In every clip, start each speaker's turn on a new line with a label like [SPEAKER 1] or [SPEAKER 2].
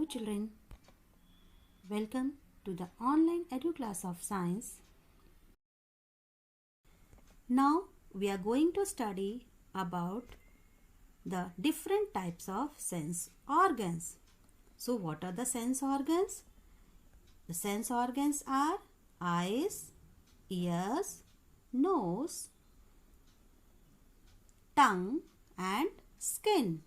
[SPEAKER 1] children. Welcome to the online edu class of science. Now we are going to study about the different types of sense organs. So what are the sense organs? The sense organs are eyes, ears, nose, tongue and skin.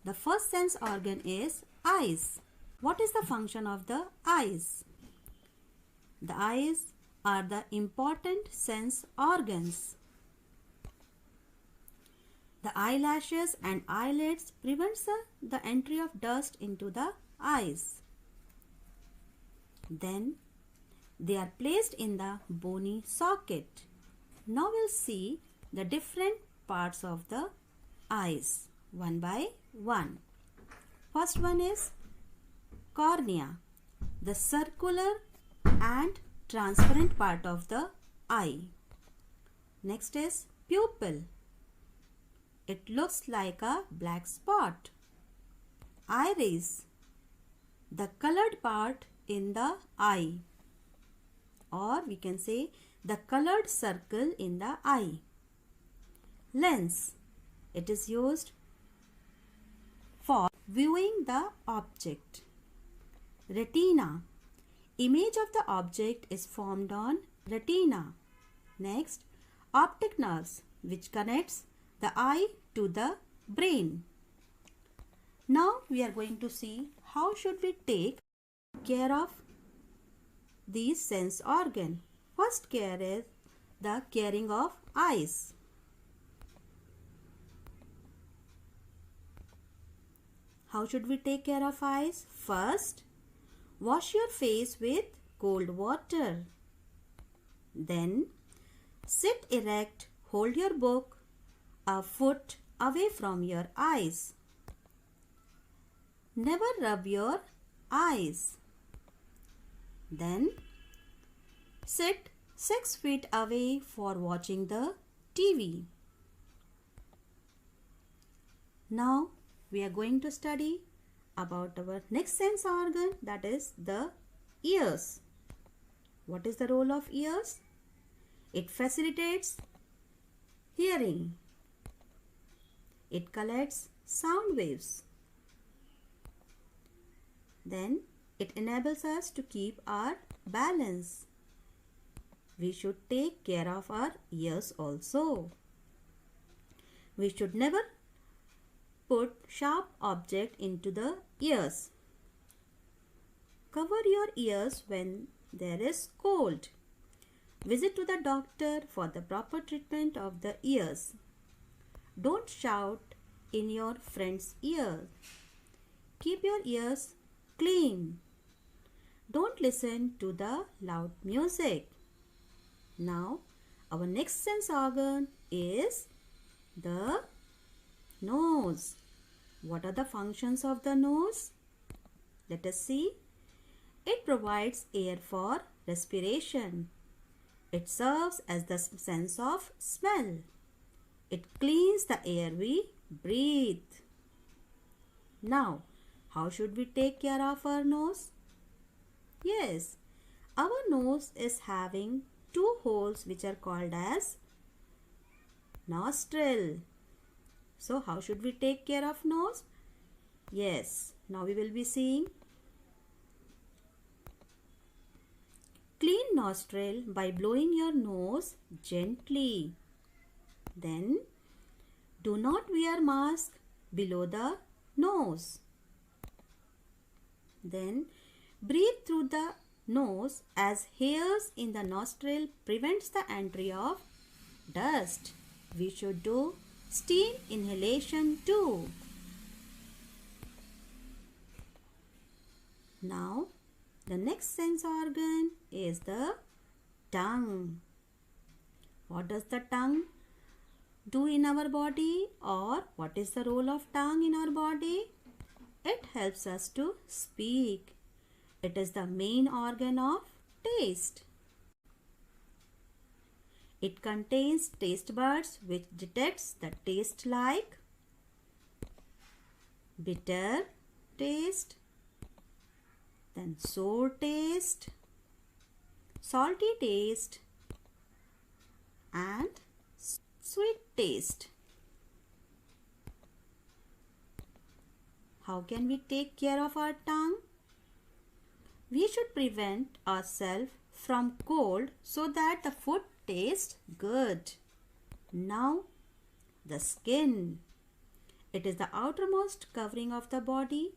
[SPEAKER 1] The first sense organ is eyes. What is the function of the eyes? The eyes are the important sense organs. The eyelashes and eyelids prevents the entry of dust into the eyes. Then they are placed in the bony socket. Now we'll see the different parts of the eyes one by one. First one is cornea, the circular and transparent part of the eye. Next is pupil. It looks like a black spot. Iris, the colored part in the eye, or we can say the colored circle in the eye. Lens, it is used for viewing the object. Retina, image of the object is formed on retina. Next, optic nerves, which connects the eye to the brain. Now we are going to see how should we take care of these sense organ. First care is the caring of eyes. How should we take care of eyes? First, wash your face with cold water. Then, sit erect, hold your book a foot away from your eyes. Never rub your eyes. Then, sit 6 feet away for watching the TV. Now, we are going to study about our next sense organ, that is the ears. What is the role of ears? It facilitates hearing. It collects sound waves. Then it enables us to keep our balance. We should take care of our ears also. We should never put sharp object into the ears. Cover your ears when there is cold. Visit to the doctor for the proper treatment of the ears. Don't shout in your friend's ear. Keep your ears clean. Don't listen to the loud music. Now, our next sense organ is the nose. What are the functions of the nose? Let us see. It provides air for respiration. It serves as the sense of smell. It cleans the air we breathe. Now, how should we take care of our nose? Yes, our nose is having 2 holes which are called as nostril. So, how should we take care of nose? Yes, now we will be seeing clean nostril by blowing your nose gently. Then, do not wear mask below the nose. Then, breathe through the nose as hairs in the nostril prevents the entry of dust. We should do steam inhalation too. Now, the next sense organ is the tongue. What does the tongue do in our body, or what is the role of tongue in our body? It helps us to speak. It is the main organ of taste. It contains taste buds which detects the taste like bitter taste, then sour taste, salty taste, and sweet taste. How can we take care of our tongue? We should prevent ourselves from cold so that the food tastes good. Now, the skin. It is the outermost covering of the body.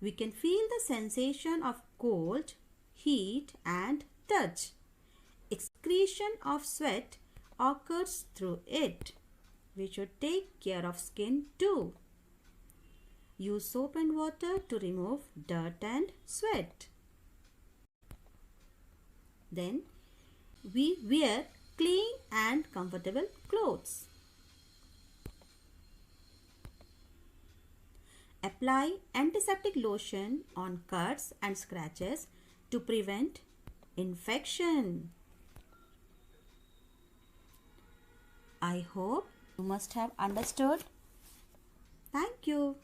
[SPEAKER 1] We can feel the sensation of cold, heat, and touch. Excretion of sweat occurs through it. We should take care of skin too. Use soap and water to remove dirt and sweat. Then we wear clean and comfortable clothes. Apply antiseptic lotion on cuts and scratches to prevent infection. I hope you must have understood. Thank you.